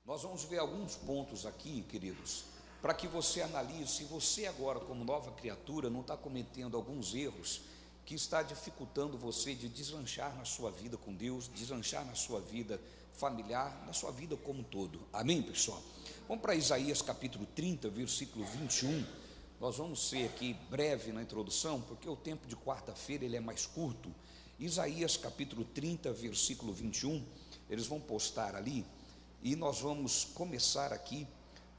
Nós vamos ver alguns pontos aqui, queridos, para que você analise se você agora, como nova criatura, não está cometendo alguns erros que está dificultando você de deslanchar na sua vida com Deus, deslanchar na sua vida familiar, na sua vida como um todo. Amém, pessoal? Vamos para Isaías capítulo 30, versículo 21. Nós vamos ser aqui breve na introdução, porque o tempo de quarta-feira ele é mais curto. Isaías capítulo 30, versículo 21, eles vão postar ali, e nós vamos começar aqui,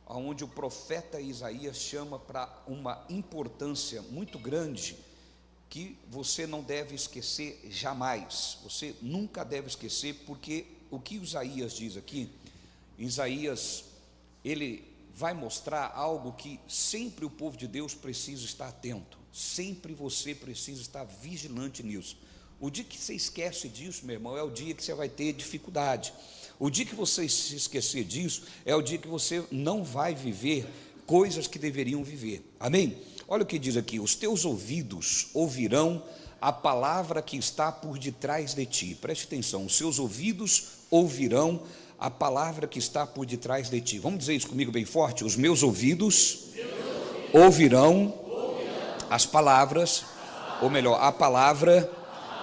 onde o profeta Isaías chama para uma importância muito grande, que você não deve esquecer jamais, você nunca deve esquecer, porque o que Isaías diz aqui, Isaías, ele vai mostrar algo que sempre o povo de Deus precisa estar atento, sempre você precisa estar vigilante nisso. O dia que você esquece disso, meu irmão, é o dia que você vai ter dificuldade. O dia que você se esquecer disso, é o dia que você não vai viver coisas que deveriam viver. Amém? Olha o que diz aqui: os teus ouvidos ouvirão a palavra que está por detrás de ti. Preste atenção, os seus ouvidos ouvirão a palavra que está por detrás de ti. Vamos dizer isso comigo bem forte? Os meus ouvidos ouvirão as palavras, ou melhor, a palavra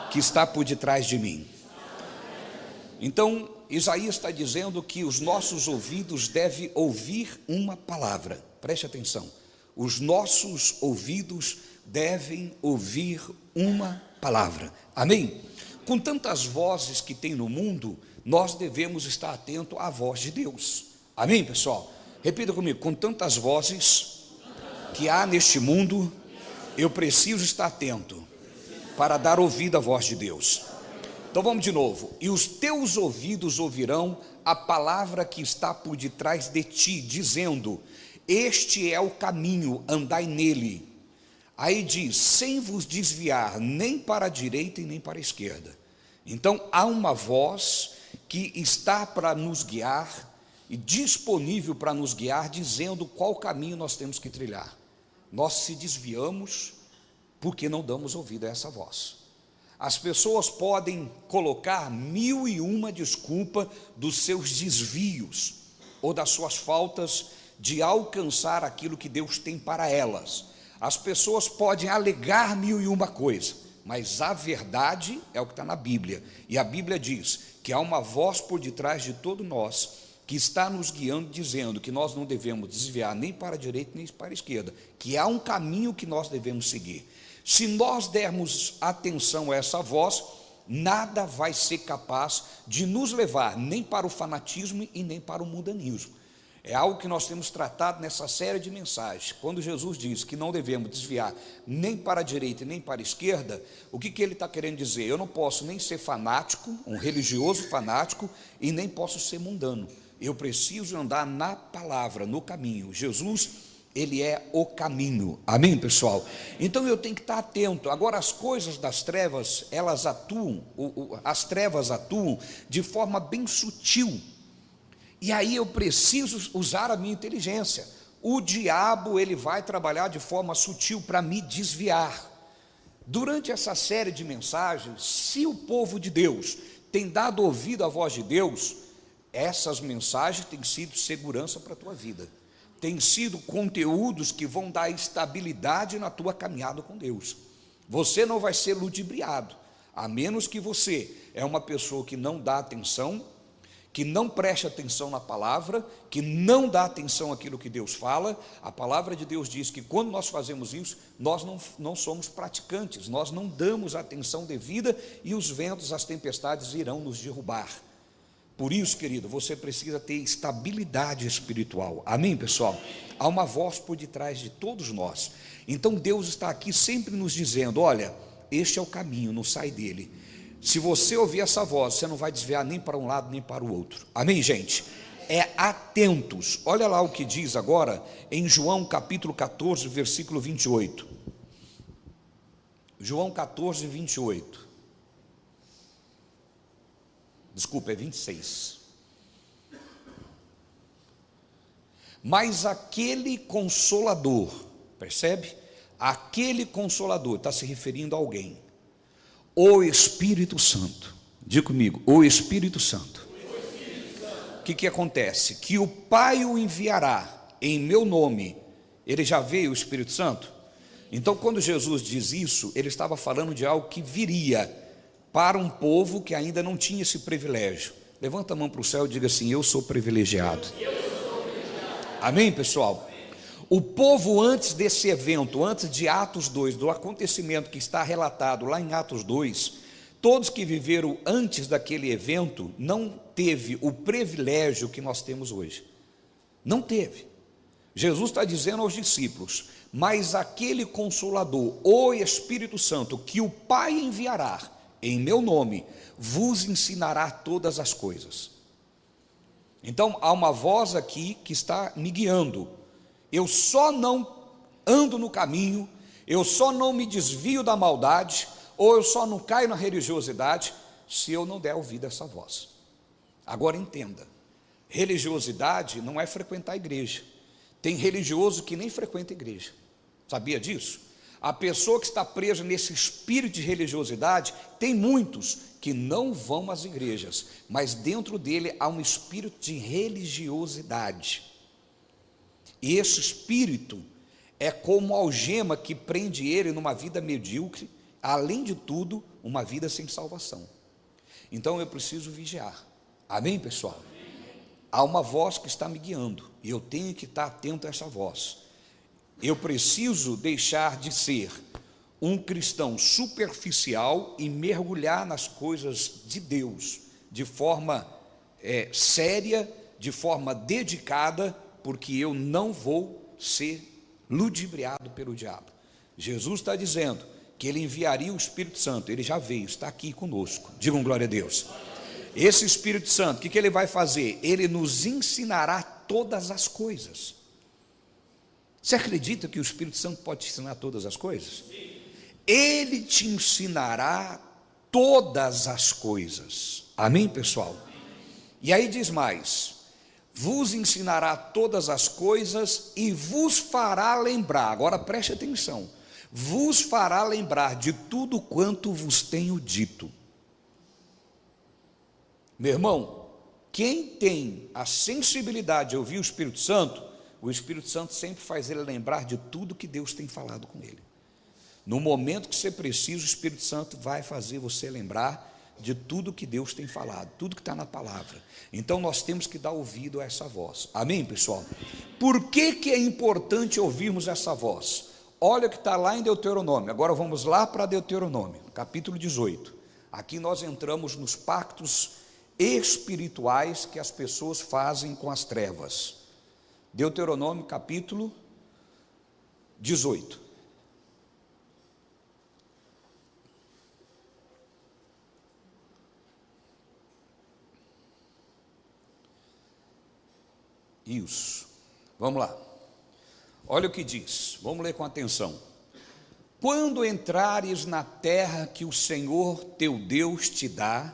que está por detrás de mim. Então, Isaías está dizendo que os nossos ouvidos devem ouvir uma palavra. Preste atenção, os nossos ouvidos devem ouvir uma palavra. Amém? Com tantas vozes que tem no mundo, nós devemos estar atentos à voz de Deus. Amém, pessoal? Repita comigo: com tantas vozes que há neste mundo, eu preciso estar atento para dar ouvido à voz de Deus. Então vamos de novo: e os teus ouvidos ouvirão a palavra que está por detrás de ti, dizendo: este é o caminho, andai nele. Aí diz: sem vos desviar nem para a direita e nem para a esquerda. Então há uma voz que está para nos guiar e disponível para nos guiar, dizendo qual caminho nós temos que trilhar. Nós se desviamos porque não damos ouvido a essa voz. As pessoas podem colocar 1001 desculpa dos seus desvios ou das suas faltas de alcançar aquilo que Deus tem para elas. As pessoas podem alegar 1001 coisas, mas a verdade é o que está na Bíblia, e a Bíblia diz que há uma voz por detrás de todos nós, que está nos guiando, dizendo que nós não devemos desviar nem para a direita nem para a esquerda, que há um caminho que nós devemos seguir. Se nós dermos atenção a essa voz, nada vai ser capaz de nos levar nem para o fanatismo e nem para o mundanismo. É algo que nós temos tratado nessa série de mensagens. Quando Jesus diz que não devemos desviar nem para a direita nem para a esquerda, o que ele está querendo dizer? Eu não posso nem ser fanático, um religioso fanático, e nem posso ser mundano. Eu preciso andar na palavra, no caminho. Jesus, ele é o caminho. Amém, pessoal? Então eu tenho que estar atento. Agora, as coisas das trevas, elas atuam, as trevas atuam de forma bem sutil. E aí eu preciso usar a minha inteligência. O diabo, ele vai trabalhar de forma sutil para me desviar. Durante essa série de mensagens, se o povo de Deus tem dado ouvido à voz de Deus, essas mensagens têm sido segurança para a tua vida. Tem sido conteúdos que vão dar estabilidade na tua caminhada com Deus. Você não vai ser ludibriado, a menos que você é uma pessoa que não dá atenção, que não preste atenção na palavra, que não dá atenção àquilo que Deus fala. A palavra de Deus diz que quando nós fazemos isso, nós não somos praticantes, nós não damos atenção devida, e os ventos, as tempestades irão nos derrubar. Por isso, querido, você precisa ter estabilidade espiritual. Amém, pessoal? Há uma voz por detrás de todos nós. Então Deus está aqui sempre nos dizendo: olha, este é o caminho, não sai dele. Se você ouvir essa voz, você não vai desviar nem para um lado nem para o outro. Amém, gente? É atentos. Olha lá o que diz agora em João capítulo 14, versículo 28. João 14, 28. Desculpa, é 26. Mas aquele Consolador, percebe? Aquele Consolador, está se referindo a alguém. O Espírito Santo, diga comigo, o Espírito Santo, que acontece? Que o Pai o enviará em meu nome. Ele já veio, o Espírito Santo? Então, quando Jesus diz isso, ele estava falando de algo que viria para um povo que ainda não tinha esse privilégio. Levanta a mão para o céu e diga assim: eu sou privilegiado. Amém, pessoal? O povo, antes desse evento, antes de Atos 2, do acontecimento que está relatado lá em Atos 2, todos que viveram antes daquele evento não teve o privilégio que nós temos hoje. Não teve. Jesus está dizendo aos discípulos: mas aquele Consolador, o Espírito Santo, que o Pai enviará em meu nome, vos ensinará todas as coisas. Então há uma voz aqui que está me guiando. Eu só não ando no caminho, eu só não me desvio da maldade, ou eu só não caio na religiosidade, se eu não der ouvido a essa voz. Agora entenda, religiosidade não é frequentar a igreja. Tem religioso que nem frequenta a igreja. Sabia disso? A pessoa que está presa nesse espírito de religiosidade, tem muitos que não vão às igrejas, mas dentro dele há um espírito de religiosidade. E esse espírito é como uma algema que prende ele numa vida medíocre, além de tudo, uma vida sem salvação. Então eu preciso vigiar. Amém, pessoal? Há uma voz que está me guiando, e eu tenho que estar atento a essa voz. Eu preciso deixar de ser um cristão superficial e mergulhar nas coisas de Deus, de forma séria, de forma dedicada, porque eu não vou ser ludibriado pelo diabo. Jesus está dizendo que ele enviaria o Espírito Santo. Ele já veio, está aqui conosco. Digam glória a Deus. Esse Espírito Santo, o que ele vai fazer? Ele nos ensinará todas as coisas. Você acredita que o Espírito Santo pode te ensinar todas as coisas? Ele te ensinará todas as coisas. Amém, pessoal? E aí diz mais: vos ensinará todas as coisas e vos fará lembrar. Agora preste atenção: vos fará lembrar de tudo quanto vos tenho dito. Meu irmão, quem tem a sensibilidade de ouvir o Espírito Santo sempre faz ele lembrar de tudo que Deus tem falado com ele. No momento que você precisa, o Espírito Santo vai fazer você lembrar de tudo que Deus tem falado, tudo que está na palavra. Então nós temos que dar ouvido a essa voz. Amém, pessoal? Por que é importante ouvirmos essa voz? Olha o que está lá em Deuteronômio. Agora vamos lá para Deuteronômio, capítulo 18. Aqui nós entramos nos pactos espirituais que as pessoas fazem com as trevas. Deuteronômio, capítulo 18. Isso, vamos lá, olha o que diz, vamos ler com atenção. Quando entrares na terra que o Senhor teu Deus te dá,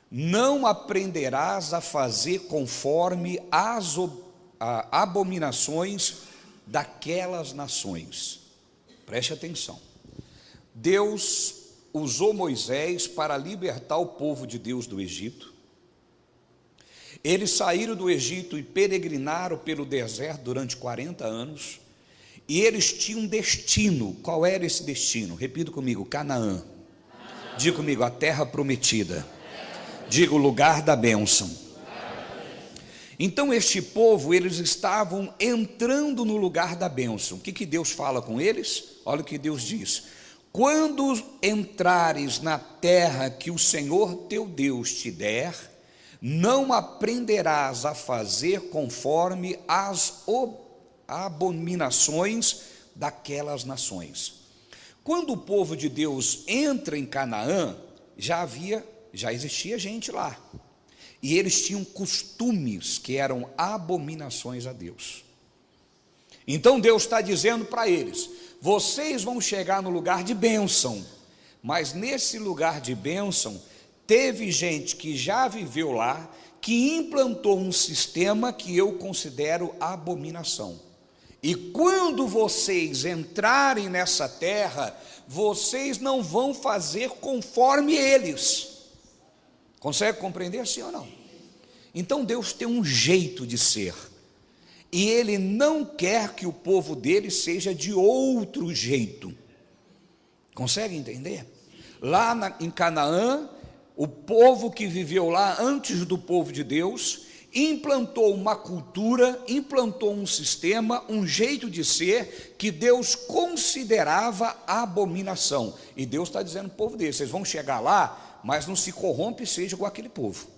não aprenderás a fazer conforme as abominações daquelas nações. Preste atenção. Deus usou Moisés para libertar o povo de Deus do Egito. Eles saíram do Egito e peregrinaram pelo deserto durante 40 anos, e eles tinham um destino. Qual era esse destino? Repita comigo: Canaã. Diga comigo: a terra prometida. Diga: o lugar da bênção. Então este povo, eles estavam entrando no lugar da bênção. O que Deus fala com eles? Olha o que Deus diz: quando entrares na terra que o Senhor teu Deus te der, não aprenderás a fazer conforme as abominações daquelas nações. Quando o povo de Deus entra em Canaã, já existia gente lá, e eles tinham costumes que eram abominações a Deus. Então Deus está dizendo para eles: vocês vão chegar no lugar de bênção, mas nesse lugar de bênção, teve gente que já viveu lá, que implantou um sistema que eu considero abominação. E quando vocês entrarem nessa terra, vocês não vão fazer conforme eles. Consegue compreender assim ou não? Então Deus tem um jeito de ser, e Ele não quer que o povo dele seja de outro jeito. Consegue entender? Lá em Canaã, o povo que viveu lá antes do povo de Deus implantou uma cultura, implantou um sistema, um jeito de ser que Deus considerava abominação. E Deus está dizendo para o povo dele: vocês vão chegar lá, mas não se corrompe e seja igual aquele povo.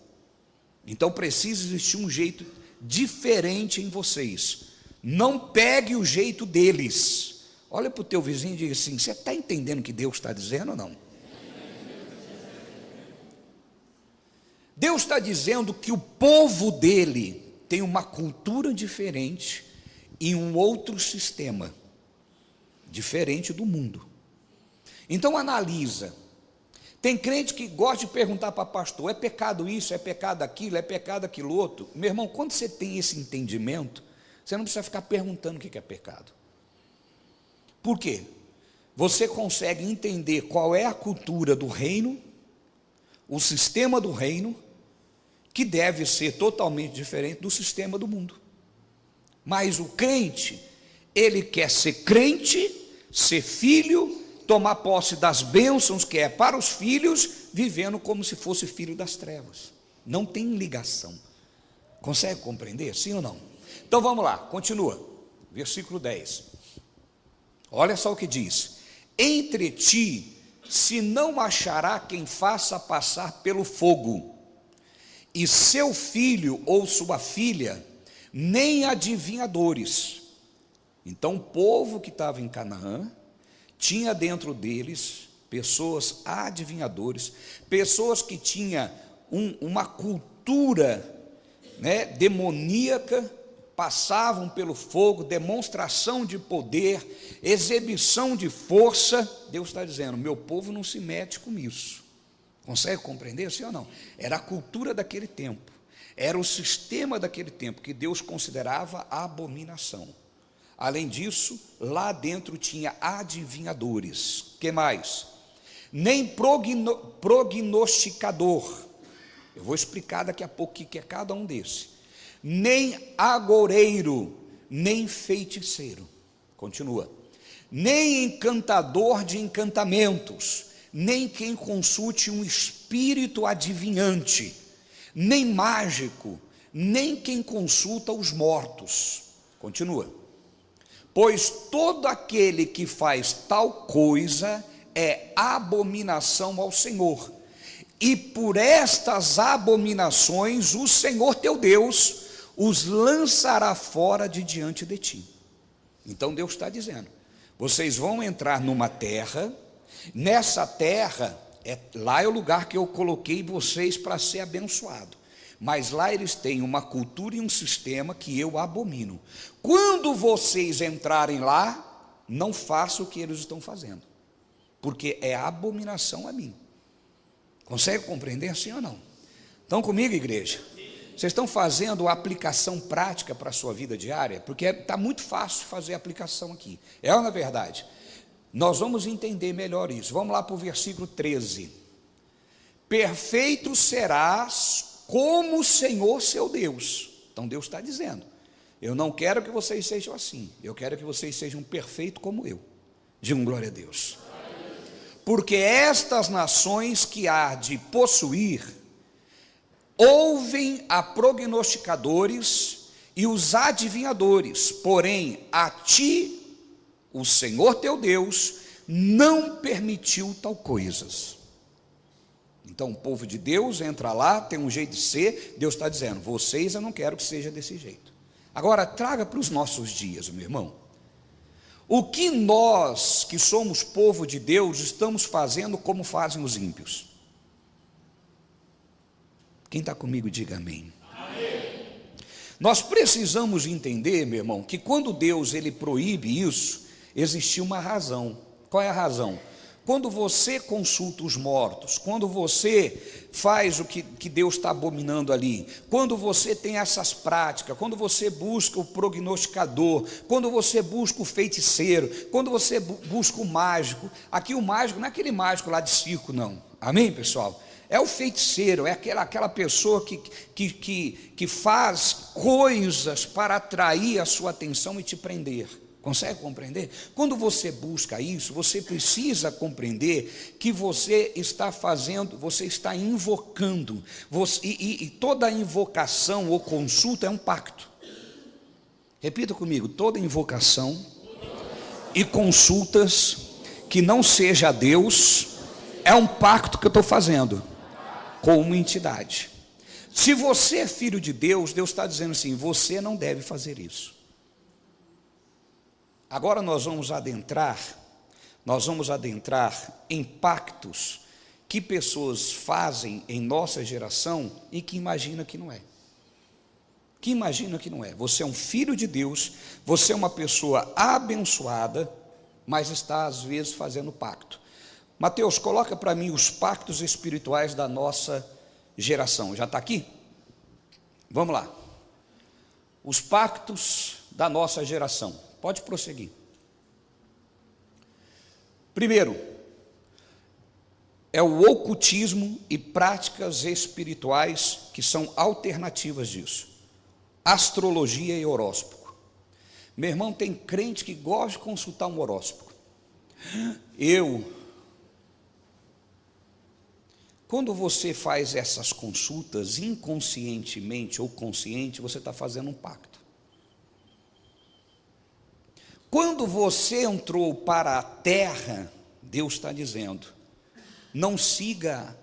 Então precisa existir um jeito diferente em vocês. Não pegue o jeito deles. Olha para o teu vizinho e diga assim: você está entendendo o que Deus está dizendo ou não? Deus está dizendo que o povo dele tem uma cultura diferente e um outro sistema diferente do mundo. Então analisa. Tem crente que gosta de perguntar para pastor: é pecado isso, é pecado aquilo, é pecado aquilo outro? Meu irmão, quando você tem esse entendimento, você não precisa ficar perguntando o que é pecado. Por quê? Você consegue entender qual é a cultura do reino, o sistema do reino, que deve ser totalmente diferente do sistema do mundo. Mas o crente, ele quer ser crente, ser filho, tomar posse das bênçãos que é para os filhos, vivendo como se fosse filho das trevas. Não tem ligação. Consegue compreender? Sim ou não? Então vamos lá, continua. Versículo 10. Olha só o que diz: entre ti se não achará quem faça passar pelo fogo, e seu filho ou sua filha, nem adivinhadores. Então o povo que estava em Canaã tinha dentro deles pessoas adivinhadores, pessoas que tinham uma cultura, demoníaca, passavam pelo fogo, demonstração de poder, exibição de força. Deus está dizendo: meu povo não se mete com isso. Consegue compreender, sim ou não? Era a cultura daquele tempo, era o sistema daquele tempo que Deus considerava abominação. Além disso, lá dentro tinha adivinhadores. Que mais? Nem prognosticador. Eu vou explicar daqui a pouco o que é cada um desses. Nem agoureiro, nem feiticeiro. Continua. Nem encantador de encantamentos, nem quem consulte um espírito adivinhante, nem mágico, nem quem consulta os mortos. Continua. Pois todo aquele que faz tal coisa é abominação ao Senhor, e por estas abominações o Senhor teu Deus os lançará fora de diante de ti. Então Deus está dizendo: vocês vão entrar numa terra, nessa terra, lá é o lugar que eu coloquei vocês para ser abençoado, mas lá eles têm uma cultura e um sistema que eu abomino. Quando vocês entrarem lá, não façam o que eles estão fazendo, porque é abominação a mim. Consegue compreender assim ou não? Estão comigo, igreja? Vocês estão fazendo a aplicação prática para a sua vida diária? Porque está muito fácil fazer a aplicação aqui. É ou não é verdade? Nós vamos entender melhor isso. Vamos lá para o versículo 13. Perfeito serás como o Senhor seu Deus. Então Deus está dizendo: eu não quero que vocês sejam assim, eu quero que vocês sejam perfeitos como eu. Digam glória a Deus. Porque estas nações que há de possuir ouvem a prognosticadores e os adivinhadores, porém a ti, o Senhor teu Deus, não permitiu tal coisas. Então o povo de Deus entra lá, tem um jeito de ser. Deus está dizendo: vocês eu não quero que seja desse jeito. Agora traga para os nossos dias, meu irmão. O que nós, que somos povo de Deus, estamos fazendo como fazem os ímpios? Quem está comigo, diga amém. Amém. Nós precisamos entender, meu irmão, que quando Deus ele proíbe isso, existe uma razão. Qual é a razão? Quando você consulta os mortos, quando você faz o que Deus está abominando ali, quando você tem essas práticas, quando você busca o prognosticador, quando você busca o feiticeiro, quando você busca o mágico. Aqui o mágico não é aquele mágico lá de circo, não. Amém, pessoal? É o feiticeiro, é aquela pessoa que faz coisas para atrair a sua atenção e te prender. Consegue compreender? Quando você busca isso, você precisa compreender que você está fazendo, você está invocando, e toda invocação ou consulta é um pacto. Repita comigo: toda invocação e consultas que não seja a Deus é um pacto que eu estou fazendo com uma entidade. Se você é filho de Deus, Deus está dizendo assim: você não deve fazer isso. Agora nós vamos adentrar em pactos que pessoas fazem em nossa geração e que imagina que não é. Você é um filho de Deus, você é uma pessoa abençoada, mas está às vezes fazendo pacto. Mateus, coloca para mim os pactos espirituais da nossa geração. Já está aqui? Vamos lá. Os pactos da nossa geração. Pode prosseguir. Primeiro, é o ocultismo e práticas espirituais que são alternativas disso. Astrologia e horóscopo. Meu irmão, tem crente que gosta de consultar um horóscopo. Quando você faz essas consultas, inconscientemente ou consciente, você está fazendo um pacto. Quando você entrou para a terra, Deus está dizendo: não siga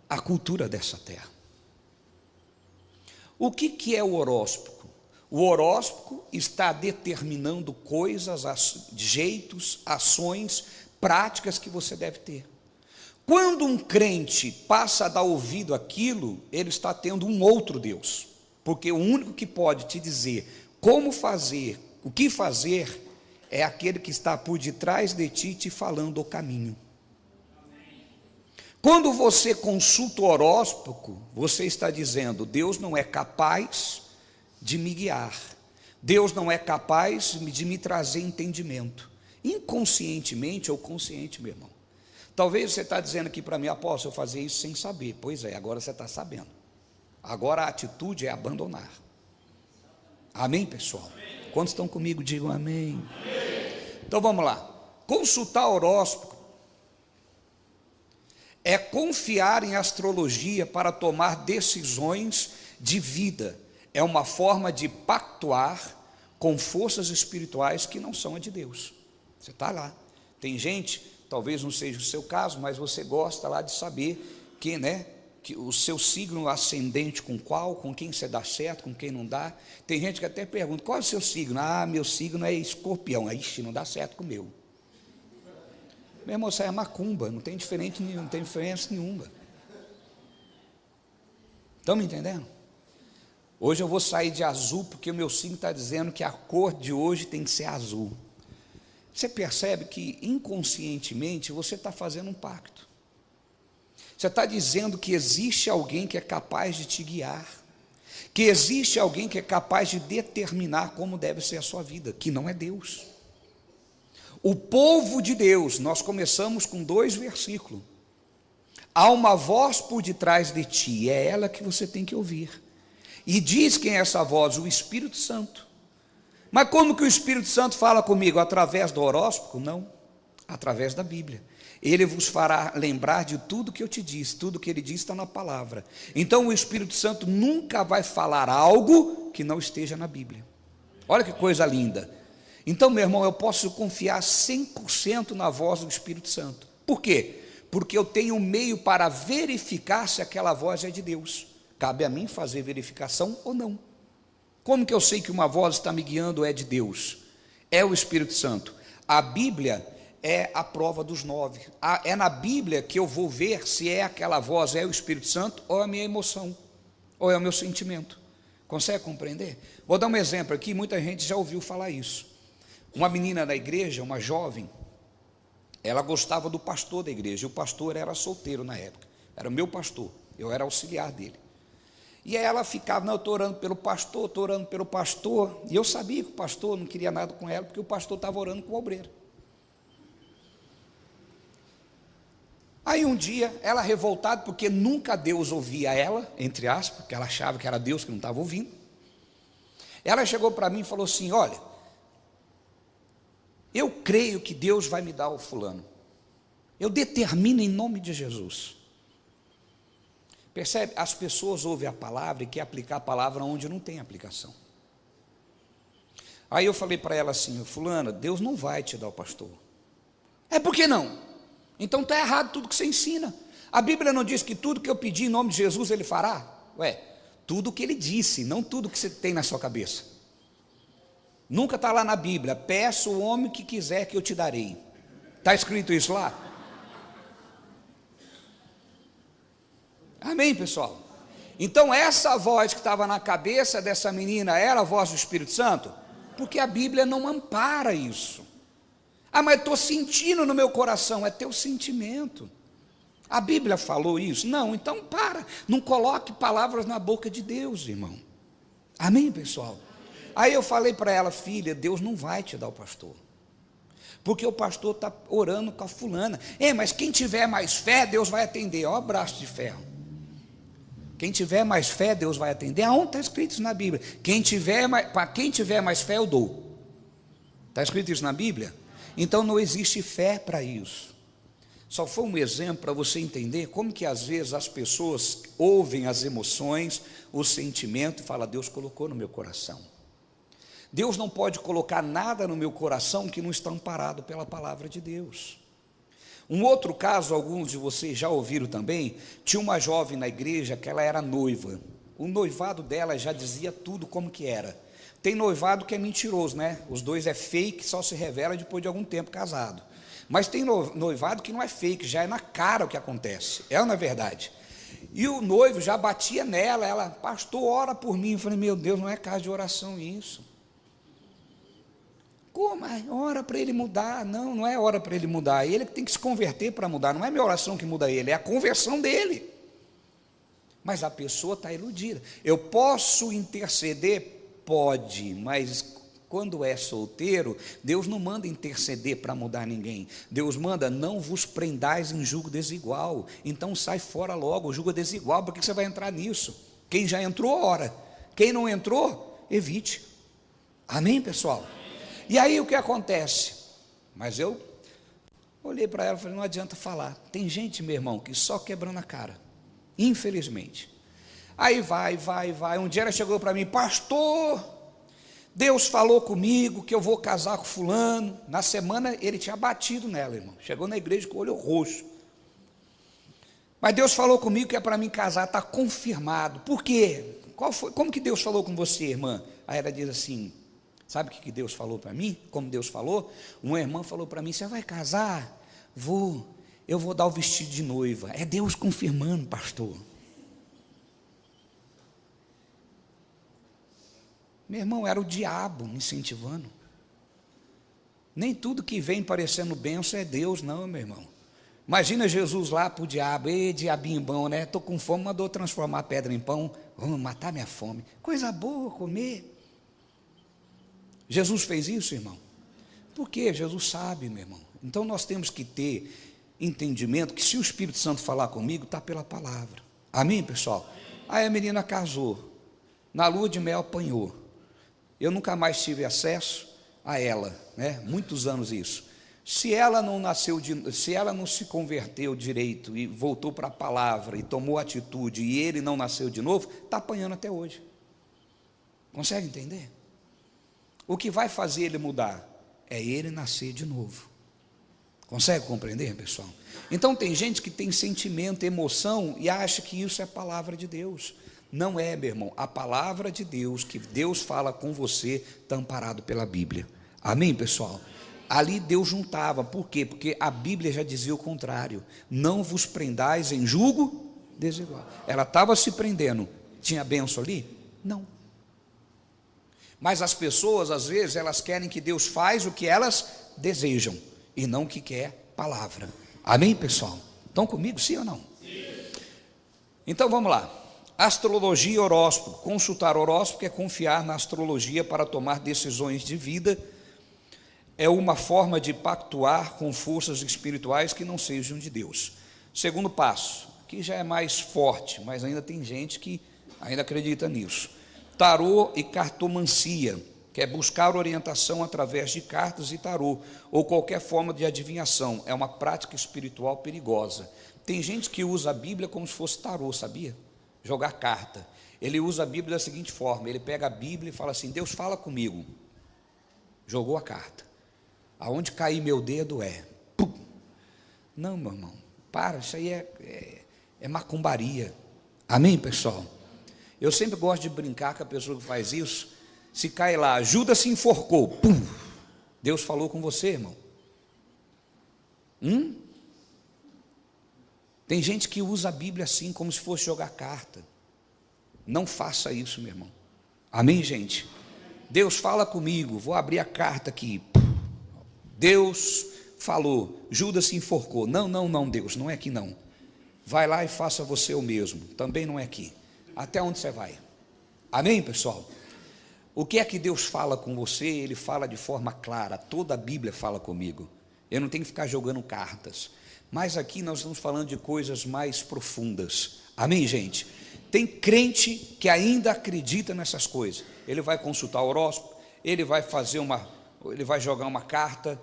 a cultura dessa terra. O que é o horóscopo? O horóscopo está determinando coisas, jeitos, ações, práticas que você deve ter. Quando um crente passa a dar ouvido àquilo, ele está tendo um outro Deus, porque o único que pode te dizer como fazer, o que fazer, é aquele que está por detrás de ti te falando o caminho. Quando você consulta o horóscopo, você está dizendo: Deus não é capaz de me guiar, Deus não é capaz de me trazer entendimento, inconscientemente ou consciente, meu irmão. Talvez você está dizendo aqui para mim: apóstolo, eu fazia isso sem saber. Pois é, agora você está sabendo. Agora a atitude é abandonar. Amém, pessoal? Quantos estão comigo, digam amém. Então vamos lá. Consultar horóscopo é confiar em astrologia para tomar decisões de vida. É uma forma de pactuar com forças espirituais que não são a de Deus. Você está lá. Tem gente, talvez não seja o seu caso, mas você gosta lá de saber que o seu signo ascendente com quem você dá certo, com quem não dá. Tem gente que até pergunta: qual é o seu signo? Meu signo é Escorpião. Aí não dá certo com o meu. Meu irmão, isso é macumba, não tem diferença nenhuma. Estão me entendendo? Hoje eu vou sair de azul porque o meu signo está dizendo que a cor de hoje tem que ser azul. Você percebe que inconscientemente você está fazendo um pacto. Você está dizendo que existe alguém que é capaz de te guiar, que existe alguém que é capaz de determinar como deve ser a sua vida, que não é Deus. O povo de Deus, nós começamos com 2 versículos. Há uma voz por detrás de ti, é ela que você tem que ouvir. E diz quem é essa voz? O Espírito Santo. Mas como que o Espírito Santo fala comigo? Através do horóscopo? Não, através da Bíblia. Ele vos fará lembrar de tudo que eu te disse, tudo que ele diz está na palavra. Então o Espírito Santo nunca vai falar algo que não esteja na Bíblia. Olha que coisa linda. Então, meu irmão, eu posso confiar 100% na voz do Espírito Santo. Por quê? Porque eu tenho um meio para verificar se aquela voz é de Deus. Cabe a mim fazer verificação ou não. Como que eu sei que uma voz está me guiando ou é de Deus? É o Espírito Santo. A Bíblia é a prova dos 9. É na Bíblia que eu vou ver se é aquela voz, é o Espírito Santo, ou é a minha emoção, ou é o meu sentimento. Consegue compreender? Vou dar um exemplo aqui, muita gente já ouviu falar isso. Uma menina da igreja, uma jovem, ela gostava do pastor da igreja, e o pastor era solteiro na época, era o meu pastor, eu era auxiliar dele. E aí ela ficava: não, eu estou orando pelo pastor, e eu sabia que o pastor não queria nada com ela, porque o pastor estava orando com o obreiro. Aí um dia, ela revoltada, porque nunca Deus ouvia ela, entre aspas, porque ela achava que era Deus que não estava ouvindo, ela chegou para mim e falou assim: olha, eu creio que Deus vai me dar o fulano, eu determino em nome de Jesus. Percebe? As pessoas ouvem a palavra e querem aplicar a palavra onde não tem aplicação. Aí eu falei para ela assim: fulana, Deus não vai te dar o pastor. É por que não? Então está errado tudo que você ensina. A Bíblia não diz que tudo que eu pedir em nome de Jesus Ele fará? Ué, tudo o que Ele disse, não tudo que você tem na sua cabeça. Nunca está lá na Bíblia: peço o homem que quiser que eu te darei. Está escrito isso lá? Amém, pessoal? Então essa voz que estava na cabeça dessa menina era a voz do Espírito Santo? Porque a Bíblia não ampara isso. Ah, mas estou sentindo no meu coração. É teu sentimento. A Bíblia falou isso? Não, então para. Não coloque palavras na boca de Deus, irmão. Amém, pessoal? Aí eu falei para ela: filha, Deus não vai te dar o pastor, porque o pastor está orando com a fulana. Mas quem tiver mais fé, Deus vai atender. Ó, braço de ferro. Quem tiver mais fé, Deus vai atender. Aonde está escrito isso na Bíblia? Para quem tiver mais fé, eu dou. Está escrito isso na Bíblia? Então não existe fé para isso. Só foi um exemplo para você entender como que às vezes as pessoas ouvem as emoções, o sentimento e falam: Deus colocou no meu coração. Deus não pode colocar nada no meu coração que não está amparado pela palavra de Deus. Um outro caso, alguns de vocês já ouviram também, tinha uma jovem na igreja que ela era noiva. O noivado dela já dizia tudo como que era. Tem noivado que é mentiroso, né? Os dois é fake, só se revela depois de algum tempo casado. Mas tem noivado que não é fake, já é na cara o que acontece. É ou não é verdade? E o noivo já batia nela, ela: pastor, ora por mim. Eu falei: meu Deus, não é caso de oração isso. Como? Ora para ele mudar. Não, não é hora para ele mudar. Ele que tem que se converter para mudar. Não é minha oração que muda ele, é a conversão dele. Mas a pessoa está iludida. Eu posso interceder? Pode, mas quando é solteiro, Deus não manda interceder para mudar ninguém. Deus manda: não vos prendais em jugo desigual. Então sai fora logo, o jugo é desigual. Por que você vai entrar nisso? Quem já entrou, ora. Quem não entrou, evite. Amém, pessoal? E aí o que acontece? Mas eu olhei para ela e falei: não adianta falar. Tem gente, meu irmão, que só quebrando a cara, infelizmente. Aí vai. Um dia ela chegou para mim: pastor, Deus falou comigo que eu vou casar com fulano. Na semana ele tinha batido nela, irmão. Chegou na igreja com o olho roxo. Mas Deus falou comigo que é para mim casar, está confirmado. Por quê? Como que Deus falou com você, irmã? Aí ela diz assim: sabe o que Deus falou para mim? Como Deus falou? Uma irmã falou para mim: você vai casar? Vou. Eu vou dar o vestido de noiva. É Deus confirmando, pastor. Meu irmão, era o diabo me incentivando. Nem tudo que vem parecendo bênção é Deus, não, meu irmão. Imagina Jesus lá para o diabo: ei, diabinho bom, né? Estou com fome, mandou transformar a pedra em pão. Vamos matar minha fome. Coisa boa comer. Jesus fez isso, irmão? Por quê? Jesus sabe, meu irmão. Então nós temos que ter entendimento que se o Espírito Santo falar comigo, está pela palavra. Amém, pessoal? Aí a menina casou, na lua de mel apanhou. Eu nunca mais tive acesso a ela, né? Muitos anos isso. Se ela não se converteu direito e voltou para a palavra e tomou atitude e ele não nasceu de novo, está apanhando até hoje. Consegue entender? O que vai fazer ele mudar é ele nascer de novo. Consegue compreender, pessoal? Então tem gente que tem sentimento, emoção e acha que isso é palavra de Deus. Não é, meu irmão. A palavra de Deus, que Deus fala com você, está amparado pela Bíblia. Amém, pessoal? Ali Deus juntava. Por quê? Porque a Bíblia já dizia o contrário: não vos prendais em jugo desigual. Ela estava se prendendo. Tinha bênção ali? Não. Mas as pessoas, às vezes, elas querem que Deus faz o que elas desejam e não o que quer palavra. Amém, pessoal? Estão comigo, sim ou não? Sim. Então vamos lá. Astrologia e horóscopo. Consultar horóscopo é confiar na astrologia para tomar decisões de vida. É uma forma de pactuar com forças espirituais que não sejam de Deus. Segundo passo, aqui já é mais forte, mas ainda tem gente que ainda acredita nisso. Tarô e cartomancia, que é buscar orientação através de cartas e tarô, ou qualquer forma de adivinhação. É uma prática espiritual perigosa. Tem gente que usa a Bíblia como se fosse tarô, sabia? Jogar carta. Ele usa a Bíblia da seguinte forma: ele pega a Bíblia e fala assim: Deus fala comigo. Jogou a carta. Aonde cair meu dedo é. Pum. Não, meu irmão, para, isso aí é macumbaria. Amém, pessoal? Eu sempre gosto de brincar com a pessoa que faz isso. Se cai lá, Judas se enforcou, pum, Deus falou com você, irmão. Tem gente que usa a Bíblia assim, como se fosse jogar carta. Não faça isso, meu irmão. Amém, gente? Deus fala comigo, vou abrir a carta aqui. Deus falou, Judas se enforcou. Não, Deus, não é aqui não. Vai lá e faça você o mesmo. Também não é aqui. Até onde você vai? Amém, pessoal? O que é que Deus fala com você? Ele fala de forma clara. Toda a Bíblia fala comigo. Eu não tenho que ficar jogando cartas. Mas aqui nós estamos falando de coisas mais profundas. Amém, gente? Tem crente que ainda acredita nessas coisas. Ele vai consultar o horóscopo, ele vai jogar uma carta,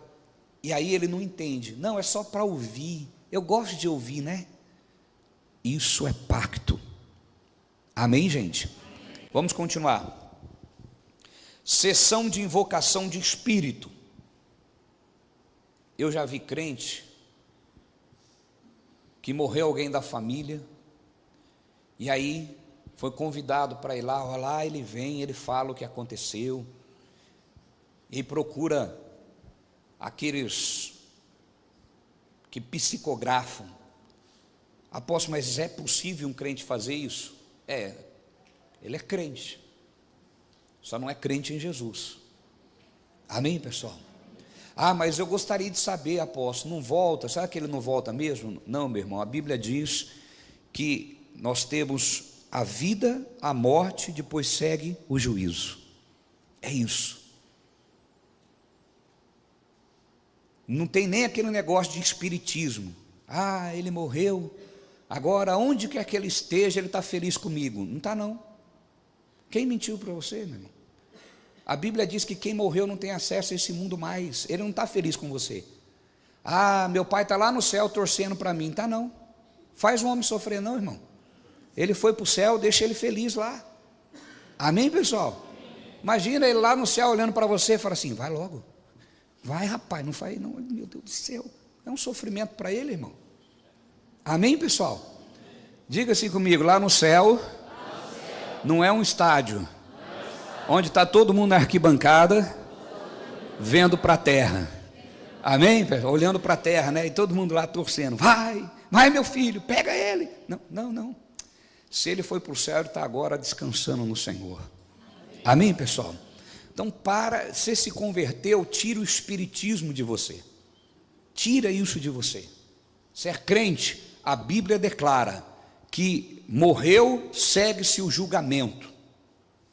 e aí ele não entende. Não, é só para ouvir. Eu gosto de ouvir, né? Isso é pacto. Amém, gente? Vamos continuar. Sessão de invocação de espírito. Eu já vi crente que morreu alguém da família, e aí foi convidado para ir lá. Olha lá, ele vem, ele fala o que aconteceu, e procura aqueles que psicografam. Apóstolo, mas é possível um crente fazer isso? Ele é crente, só não é crente em Jesus. Amém, pessoal? Mas eu gostaria de saber, apóstolo, não volta? Será que ele não volta mesmo? Não, meu irmão, a Bíblia diz que nós temos a vida, a morte, depois segue o juízo. É isso. Não tem nem aquele negócio de espiritismo. Ele morreu, agora onde quer que ele esteja, ele está feliz comigo. Não está não. Quem mentiu para você, meu irmão? A Bíblia diz que quem morreu não tem acesso a esse mundo mais. Ele não está feliz com você. Meu pai está lá no céu torcendo para mim. Está não. Faz o homem sofrer não, irmão. Ele foi para o céu, deixa ele feliz lá. Amém, pessoal? Imagina ele lá no céu olhando para você e fala assim: vai logo. Vai, rapaz, não faz não. Meu Deus do céu. É um sofrimento para ele, irmão. Amém, pessoal? Diga assim comigo: lá no céu não é um estádio onde está todo mundo na arquibancada vendo para a terra. Amém? Olhando para a terra, né? E todo mundo lá torcendo. Vai meu filho, pega ele. Não. Se ele foi para o céu, ele está agora descansando no Senhor. Amém, pessoal? Então, você se converteu, tira o espiritismo de você. Tira isso de você. Você é crente, a Bíblia declara que morreu, segue-se o julgamento.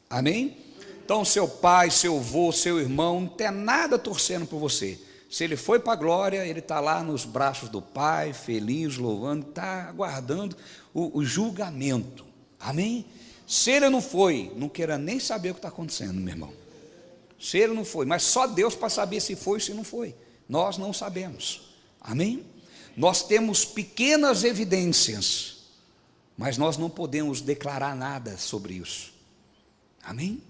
Amém? Então, seu pai, seu avô, seu irmão, não tem nada torcendo por você. Se ele foi para a glória, ele está lá nos braços do Pai, feliz, louvando, está aguardando o julgamento. Amém? Se ele não foi, não queira nem saber o que está acontecendo, meu irmão. Se ele não foi, mas só Deus para saber se foi ou se não foi. Nós não sabemos. Amém? Nós temos pequenas evidências, mas nós não podemos declarar nada sobre isso. Amém?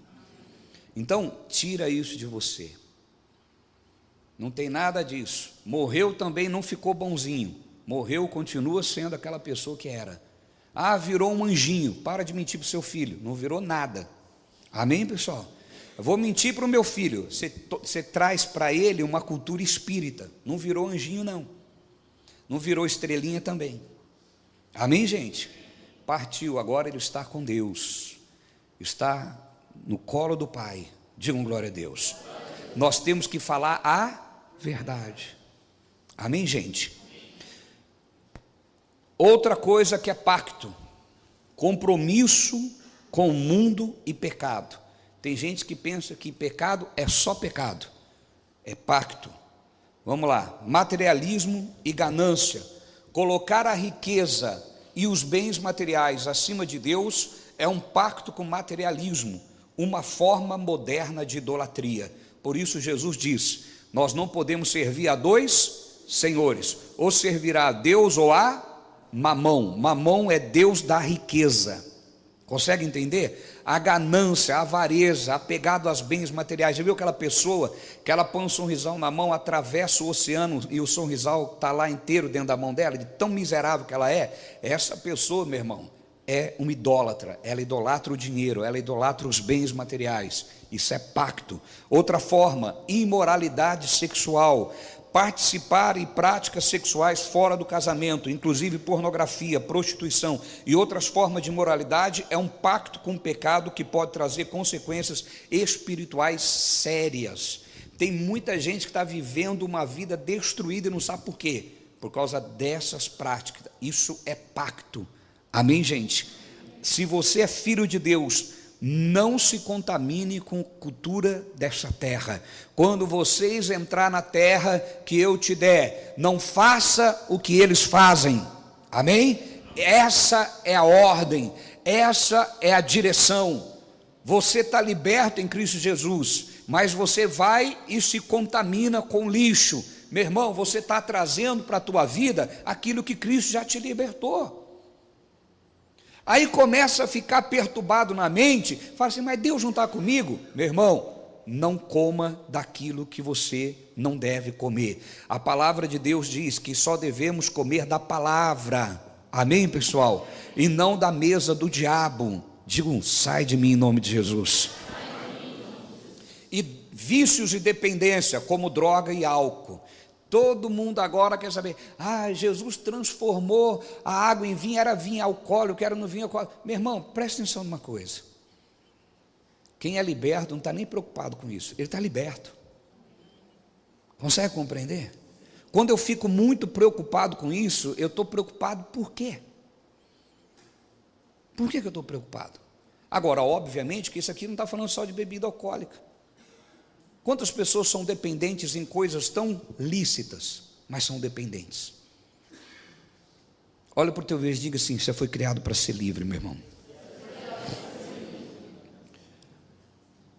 Então, tira isso de você. Não tem nada disso. Morreu também não ficou bonzinho. Morreu, continua sendo aquela pessoa que era. Virou um anjinho. Para de mentir para o seu filho. Não virou nada. Amém, pessoal? Eu vou mentir para o meu filho. Você traz para ele uma cultura espírita. Não virou anjinho, não. Não virou estrelinha também. Amém, gente? Partiu, agora ele está com Deus. Está no colo do Pai. Digam glória a Deus. Nós temos que falar a verdade. Amém, gente? Outra coisa que é pacto: compromisso com o mundo e pecado. Tem gente que pensa que pecado é só pecado. É pacto. Vamos lá: materialismo e ganância, Colocar a riqueza e os bens materiais acima de Deus é um pacto com o materialismo, uma forma moderna de idolatria. Por isso Jesus diz: nós não podemos servir a dois senhores, ou servirá a Deus ou a Mamão. Mamão é Deus da riqueza. Consegue entender? A ganância, a avareza, apegado aos bens materiais. Já viu aquela pessoa que ela põe um sorrisal na mão, atravessa o oceano e o sorrisal está lá inteiro dentro da mão dela, de tão miserável que ela é? Essa pessoa, meu irmão, é uma idólatra. Ela idolatra o dinheiro, ela idolatra os bens materiais. Isso é pacto. Outra forma, imoralidade sexual. Participar em práticas sexuais fora do casamento, inclusive pornografia, prostituição e outras formas de imoralidade, é um pacto com o pecado que pode trazer consequências espirituais sérias. Tem muita gente que está vivendo uma vida destruída e não sabe por quê, por causa dessas práticas. Isso é pacto. Amém, gente? Se você é filho de Deus, não se contamine com a cultura desta terra. Quando vocês entrar na terra que eu te der, não faça o que eles fazem. Amém? Essa é a ordem, essa é a direção. Você está liberto em Cristo Jesus, mas você vai e se contamina com lixo. Meu irmão, você está trazendo para a tua vida aquilo que Cristo já te libertou. Aí começa a ficar perturbado na mente, fala assim: mas Deus não está comigo? Meu irmão, não coma daquilo que você não deve comer. A palavra de Deus diz que só devemos comer da palavra, amém, pessoal? E não da mesa do diabo. Digam: sai de mim em nome de Jesus. E vícios e dependência, como droga e álcool. Todo mundo agora quer saber: Jesus transformou a água em vinho, era vinho alcoólico, era no vinho alcoólico. Meu irmão, presta atenção numa coisa: quem é liberto não está nem preocupado com isso, ele está liberto. Consegue compreender? Quando eu fico muito preocupado com isso, eu estou preocupado por quê? Por que eu estou preocupado? Agora, obviamente que isso aqui não está falando só de bebida alcoólica. Quantas pessoas são dependentes em coisas tão lícitas, mas são dependentes? Olha para o teu vizinho e diga assim: você foi criado para ser livre, meu irmão.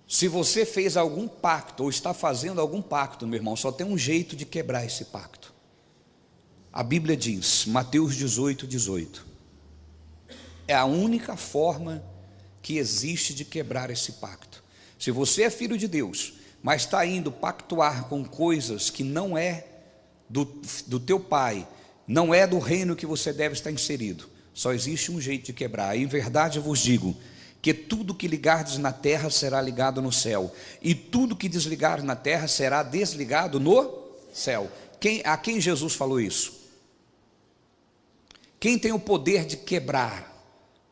Se você fez algum pacto, ou está fazendo algum pacto, meu irmão, só tem um jeito de quebrar esse pacto. A Bíblia diz, Mateus 18:18, é a única forma que existe de quebrar esse pacto. Se você é filho de Deus, mas está indo pactuar com coisas que não é do teu pai, não é do reino que você deve estar inserido, só existe um jeito de quebrar. Em verdade eu vos digo, que tudo que ligardes na terra será ligado no céu, e tudo que desligares na terra será desligado no céu. A quem Jesus falou isso? Quem tem o poder de quebrar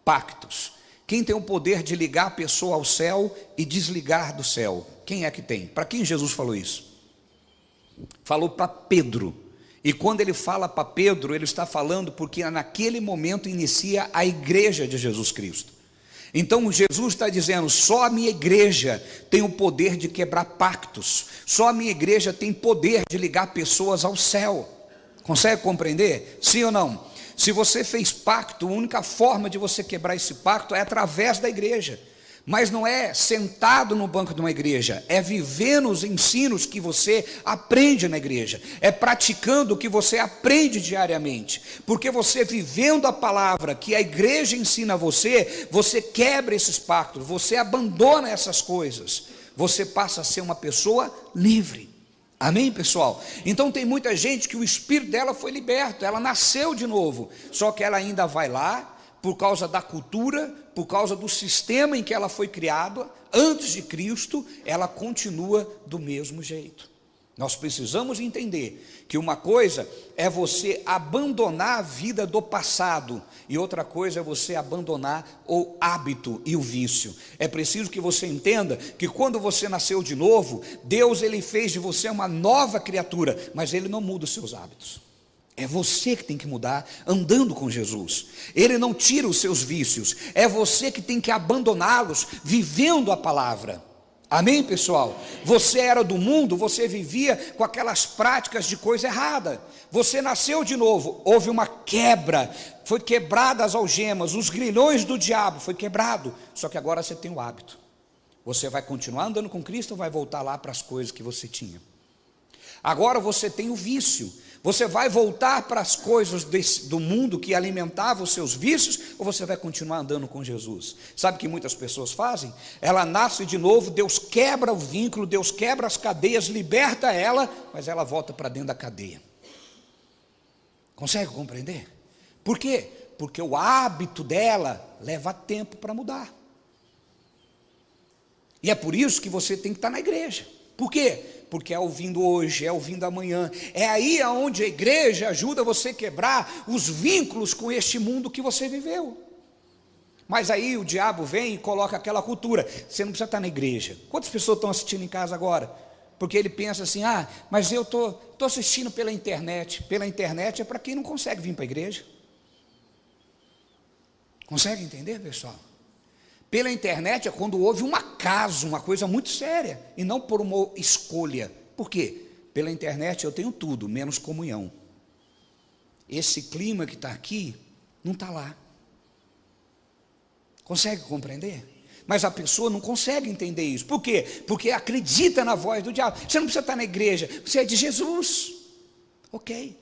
pactos? Quem tem o poder de ligar a pessoa ao céu e desligar do céu? Quem é que tem? Para quem Jesus falou isso? Falou para Pedro. E quando ele fala para Pedro, ele está falando porque naquele momento inicia a igreja de Jesus Cristo. Então Jesus está dizendo: só a minha igreja tem o poder de quebrar pactos, só a minha igreja tem poder de ligar pessoas ao céu. Consegue compreender? Sim ou não? Se você fez pacto, a única forma de você quebrar esse pacto é através da igreja. Mas não é sentado no banco de uma igreja, é vivendo os ensinos que você aprende na igreja, é praticando o que você aprende diariamente, porque você vivendo a palavra que a igreja ensina a você, você quebra esses pactos, você abandona essas coisas, você passa a ser uma pessoa livre. Amém, pessoal? Então tem muita gente que o espírito dela foi liberto, ela nasceu de novo, só que ela ainda vai lá, por causa da cultura, por causa do sistema em que ela foi criada, antes de Cristo, ela continua do mesmo jeito. Nós precisamos entender que uma coisa é você abandonar a vida do passado, e outra coisa é você abandonar o hábito e o vício. É preciso que você entenda que quando você nasceu de novo, Deus ele fez de você uma nova criatura, mas Ele não muda os seus hábitos. É você que tem que mudar andando com Jesus. Ele não tira os seus vícios, é você que tem que abandoná-los vivendo a palavra. Amém, pessoal? Você era do mundo, você vivia com aquelas práticas de coisa errada. Você nasceu de novo, houve uma quebra, foi quebrada as algemas, os grilhões do diabo foi quebrado. Só que agora você tem o hábito. Você vai continuar andando com Cristo ou vai voltar lá para as coisas que você tinha? Agora você tem o vício. Você vai voltar para as coisas do mundo que alimentavam os seus vícios, ou você vai continuar andando com Jesus? Sabe o que muitas pessoas fazem? Ela nasce de novo, Deus quebra o vínculo, Deus quebra as cadeias, liberta ela, mas ela volta para dentro da cadeia. Consegue compreender? Por quê? Porque o hábito dela leva tempo para mudar. E é por isso que você tem que estar na igreja. Por quê? Porque é ouvindo hoje, é ouvindo amanhã. É aí onde a igreja ajuda você a quebrar os vínculos com este mundo que você viveu. Mas aí o diabo vem e coloca aquela cultura: você não precisa estar na igreja. Quantas pessoas estão assistindo em casa agora? Porque ele pensa assim: mas eu estou assistindo pela internet. Pela internet é para quem não consegue vir para a igreja. Consegue entender, pessoal? Pela internet é quando houve um acaso, uma coisa muito séria, e não por uma escolha. Por quê? Pela internet eu tenho tudo, menos comunhão. Esse clima que está aqui, não está lá. Consegue compreender? Mas a pessoa não consegue entender isso. Por quê? Porque acredita na voz do diabo. Você não precisa estar na igreja, você é de Jesus. Ok.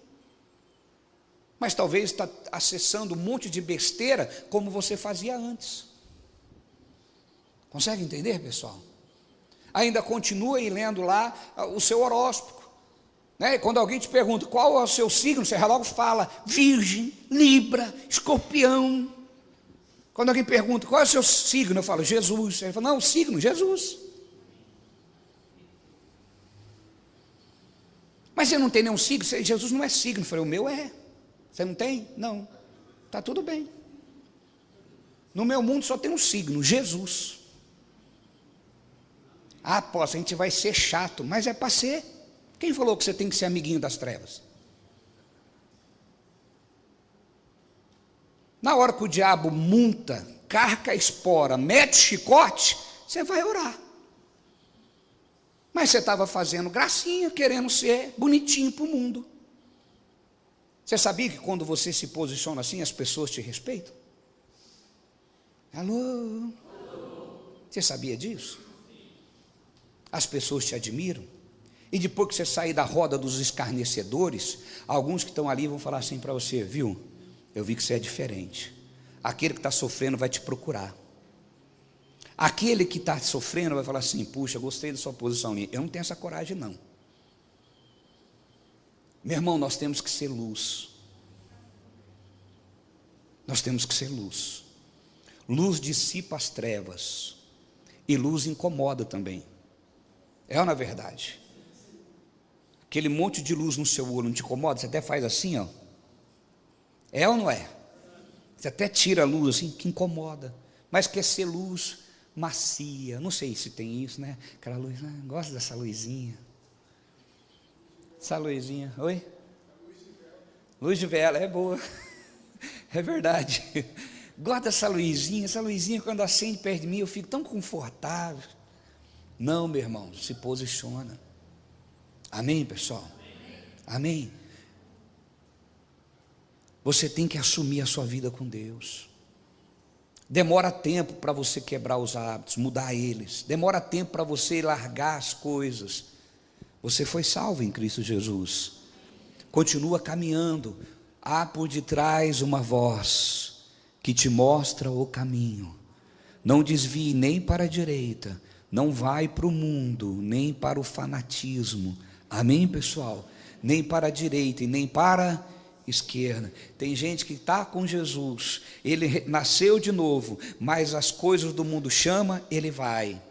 Mas talvez está acessando um monte de besteira, como você fazia antes. Consegue entender, pessoal? Ainda continue lendo lá o seu horóscopo, né? E quando alguém te pergunta qual é o seu signo, você logo fala Virgem, Libra, Escorpião. Quando alguém pergunta qual é o seu signo, eu falo Jesus. Ele fala: não, signo, Jesus. Mas você não tem nenhum signo? Jesus não é signo. Eu falei: o meu é. Você não tem? Não. Está tudo bem. No meu mundo só tem um signo, Jesus. Apóstolo, a gente vai ser chato, mas é para ser. Quem falou que você tem que ser amiguinho das trevas? Na hora que o diabo munta, carca a espora, mete chicote, você vai orar. Mas você estava fazendo gracinha, querendo ser bonitinho para o mundo. Você sabia que quando você se posiciona assim, as pessoas te respeitam? Alô? Você sabia disso? As pessoas te admiram. E depois que você sair da roda dos escarnecedores, alguns que estão ali vão falar assim para você: viu, eu vi que você é diferente. Aquele que está sofrendo vai te procurar. Aquele que está sofrendo vai falar assim: puxa, gostei da sua posição ali. Eu não tenho essa coragem não. Meu irmão, nós temos que ser luz. Nós temos que ser luz. Luz dissipa as trevas. E luz incomoda também. É ou não é verdade? Aquele monte de luz no seu olho não te incomoda? Você até faz assim, ó. É ou não é? Você até tira a luz assim, que incomoda. Mas quer ser luz macia. Não sei se tem isso, né? Aquela luz, gosto dessa luzinha. Essa luzinha, oi? Luz de vela, é boa. É verdade. Gosto dessa luzinha quando acende perto de mim, eu fico tão confortável. Não, meu irmão, se posiciona. Amém, pessoal? Amém. Você tem que assumir a sua vida com Deus. Demora tempo para você quebrar os hábitos, mudar eles. Demora tempo para você largar as coisas. Você foi salvo em Cristo Jesus. Continua caminhando. Há por detrás uma voz que te mostra o caminho. Não desvie nem para a direita, não vai para o mundo, nem para o fanatismo. Amém, pessoal? Nem para a direita e nem para a esquerda. Tem gente que está com Jesus, ele nasceu de novo, mas as coisas do mundo chamam, ele vai.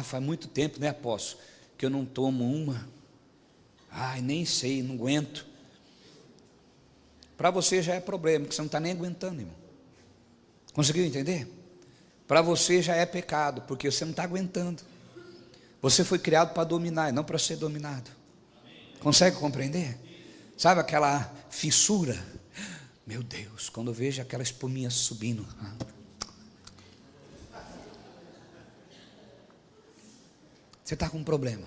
Faz muito tempo, né, apóstolo, que eu não tomo uma. Nem sei, não aguento. Para você já é problema, porque você não está nem aguentando, irmão. Conseguiu entender? Para você já é pecado, porque você não está aguentando. Você foi criado para dominar e não para ser dominado. Consegue compreender? Sabe aquela fissura? Meu Deus, quando eu vejo aquela espuminha subindo. Você está com um problema.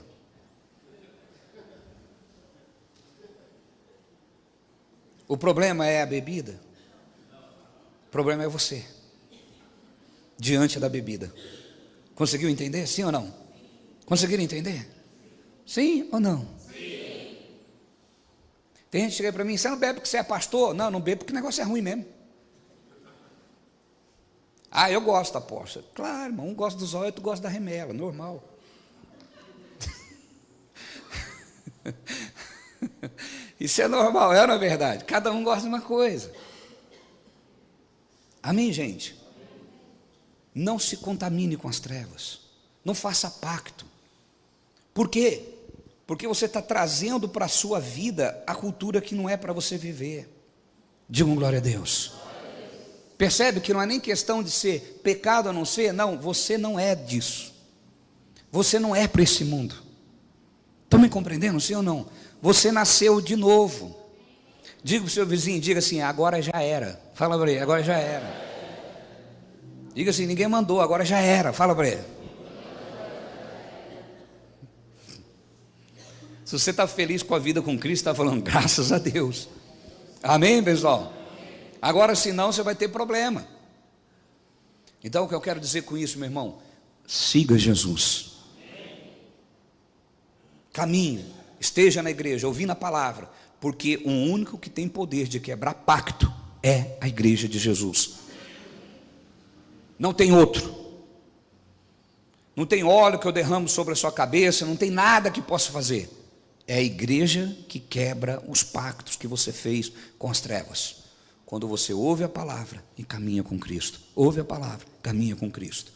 O problema é a bebida? O problema é você, diante da bebida. Conseguiu entender? Sim ou não? Conseguiram entender? Sim ou não? Sim. Tem gente que chega para mim: você não bebe porque você é pastor? Não, não bebo porque o negócio é ruim mesmo. Ah, eu gosto, apóstolo. Claro, irmão, um gosta do zóio, outro gosta da remela, normal. Isso é normal, é ou não é verdade? Cada um gosta de uma coisa. Amém, gente? Não se contamine com as trevas. Não faça pacto. Por quê? Porque você está trazendo para a sua vida a cultura que não é para você viver. Digam glória a Deus. Percebe que não é nem questão de ser pecado ou não ser. Não, você não é disso. Você não é para esse mundo. Estão me compreendendo, sim ou não? Você nasceu de novo. Diga para o seu vizinho, diga assim: agora já era. Fala para ele, agora já era. Diga assim: ninguém mandou, agora já era. Fala para ele. Se você está feliz com a vida com Cristo, está falando graças a Deus. Amém, pessoal? Agora, senão, você vai ter problema. Então, o que eu quero dizer com isso, meu irmão? Siga Jesus. Caminhe, esteja na igreja, ouvindo a palavra, porque o único que tem poder de quebrar pacto é a igreja de Jesus. Não tem outro. Não tem óleo que eu derramo sobre a sua cabeça, não tem nada que possa fazer. É a igreja que quebra os pactos que você fez com as trevas. Quando você ouve a palavra e caminha com Cristo. Ouve a palavra, caminha com Cristo.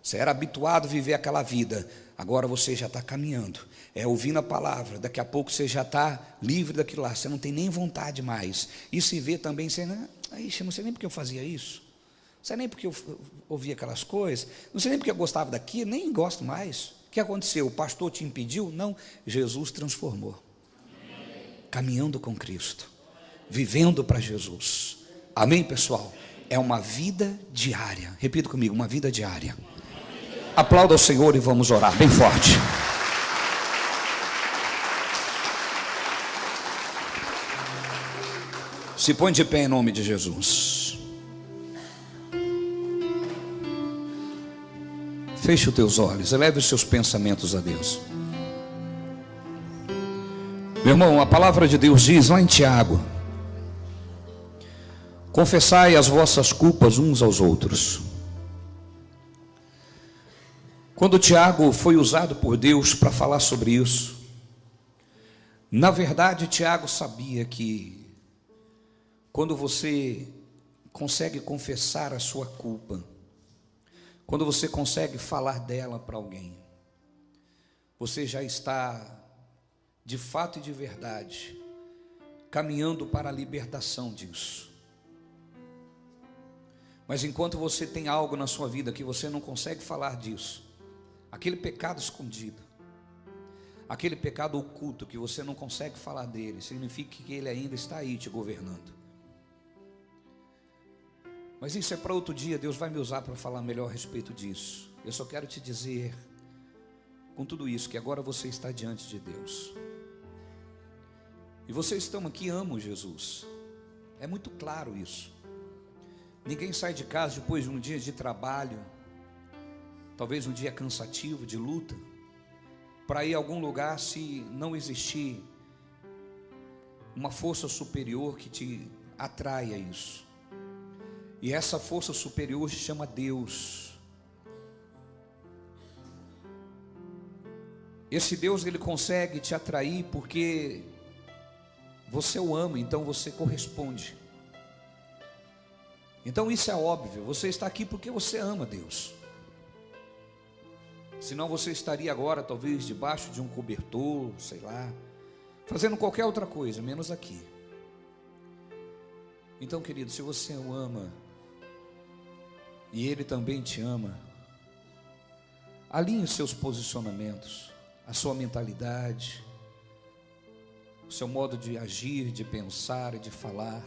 Você era habituado a viver aquela vida, agora você já está caminhando. É ouvindo a palavra, daqui a pouco você já está livre daquilo lá. Você não tem nem vontade mais. E se vê também, você não sei nem porque eu fazia isso. Não sei nem porque eu ouvia aquelas coisas. Não sei nem porque eu gostava daquilo, nem gosto mais. O que aconteceu? O pastor te impediu? Não, Jesus transformou. Caminhando com Cristo, vivendo para Jesus. Amém, pessoal? É uma vida diária. Repita comigo: uma vida diária. Aplauda ao Senhor e vamos orar bem forte. Se põe de pé em nome de Jesus. Feche os teus olhos, eleve os seus pensamentos a Deus. Meu irmão, a palavra de Deus diz lá em Tiago: confessai as vossas culpas uns aos outros. Quando Tiago foi usado por Deus para falar sobre isso, na verdade Tiago sabia que quando você consegue confessar a sua culpa, quando você consegue falar dela para alguém, você já está, de fato e de verdade, caminhando para a libertação disso. Mas enquanto você tem algo na sua vida que você não consegue falar disso, aquele pecado escondido, aquele pecado oculto que você não consegue falar dele, significa que ele ainda está aí te governando. Mas isso é para outro dia. Deus vai me usar para falar melhor a respeito disso. Eu só quero te dizer, com tudo isso, que agora você está diante de Deus. E vocês estão aqui, amam Jesus. É muito claro isso. Ninguém sai de casa depois de um dia de trabalho, talvez um dia cansativo, de luta, para ir a algum lugar se não existir uma força superior que te atraia a isso. E essa força superior se chama Deus. Esse Deus, ele consegue te atrair porque você o ama, então você corresponde. Então isso é óbvio, você está aqui porque você ama Deus. Senão você estaria agora talvez debaixo de um cobertor, sei lá, fazendo qualquer outra coisa, menos aqui. Então, querido, se você o ama e ele também te ama, alinhe os seus posicionamentos, a sua mentalidade, o seu modo de agir, de pensar e de falar.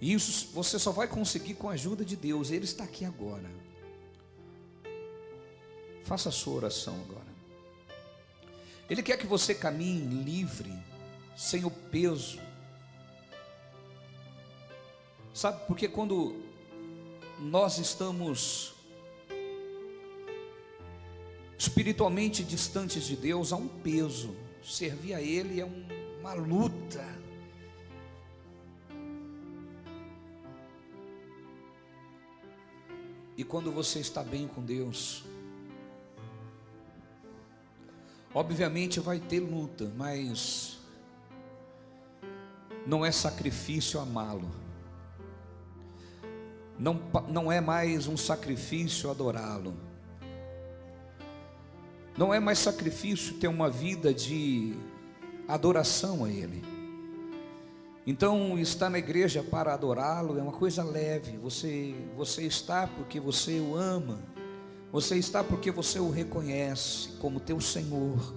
E isso você só vai conseguir com a ajuda de Deus. Ele está aqui agora, Faça a sua oração agora. Ele quer que você caminhe livre, sem o peso. Sabe, porque quando nós estamos espiritualmente distantes de Deus, há um peso. Servir a Ele é uma luta. E quando você está bem com Deus, obviamente vai ter luta, mas não é sacrifício amá-lo. Não é mais um sacrifício adorá-lo. Não é mais sacrifício ter uma vida de adoração a Ele. Então, estar na igreja para adorá-lo é uma coisa leve. Você está porque você o ama. Você está porque você o reconhece como teu Senhor.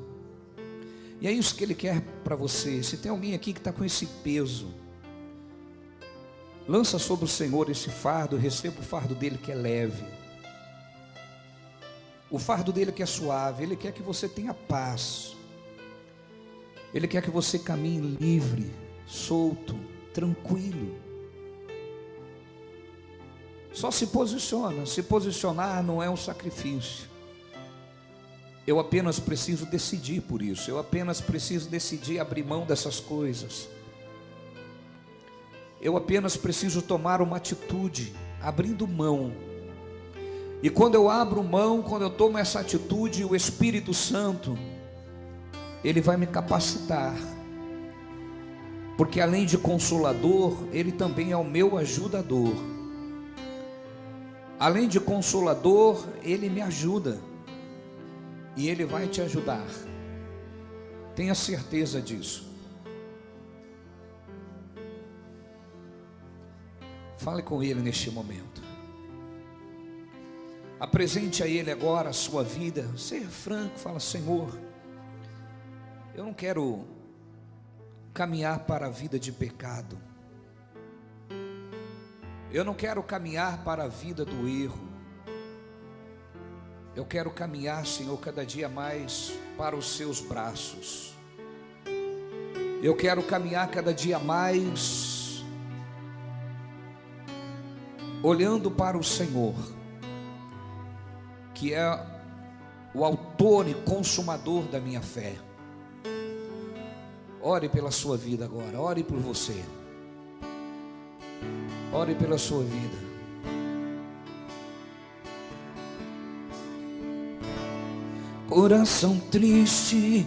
E é isso que Ele quer para você. Se tem alguém aqui que está com esse peso, lança sobre o Senhor esse fardo. Receba o fardo dele que é leve. O fardo dele que é suave. Ele quer que você tenha paz. Ele quer que você caminhe livre, solto, tranquilo. Só se posiciona. Se posicionar não é um sacrifício. Eu apenas preciso decidir por isso. Eu apenas preciso decidir abrir mão dessas coisas. Eu apenas preciso tomar uma atitude, abrindo mão. E quando eu abro mão, quando eu tomo essa atitude, o Espírito Santo, Ele vai me capacitar. Porque além de consolador, Ele também é o meu ajudador. Além de consolador, Ele me ajuda. E Ele vai te ajudar. Tenha certeza disso. Fale com Ele neste momento. Apresente a Ele agora a sua vida. Seja franco, fala: Senhor, eu não quero caminhar para a vida de pecado. Eu não quero caminhar para a vida do erro. Eu quero caminhar, Senhor, cada dia mais para os seus braços. Eu quero caminhar cada dia mais olhando para o Senhor, que é o autor e consumador da minha fé. Ore pela sua vida agora, ore por você. Ore pela sua vida. Coração triste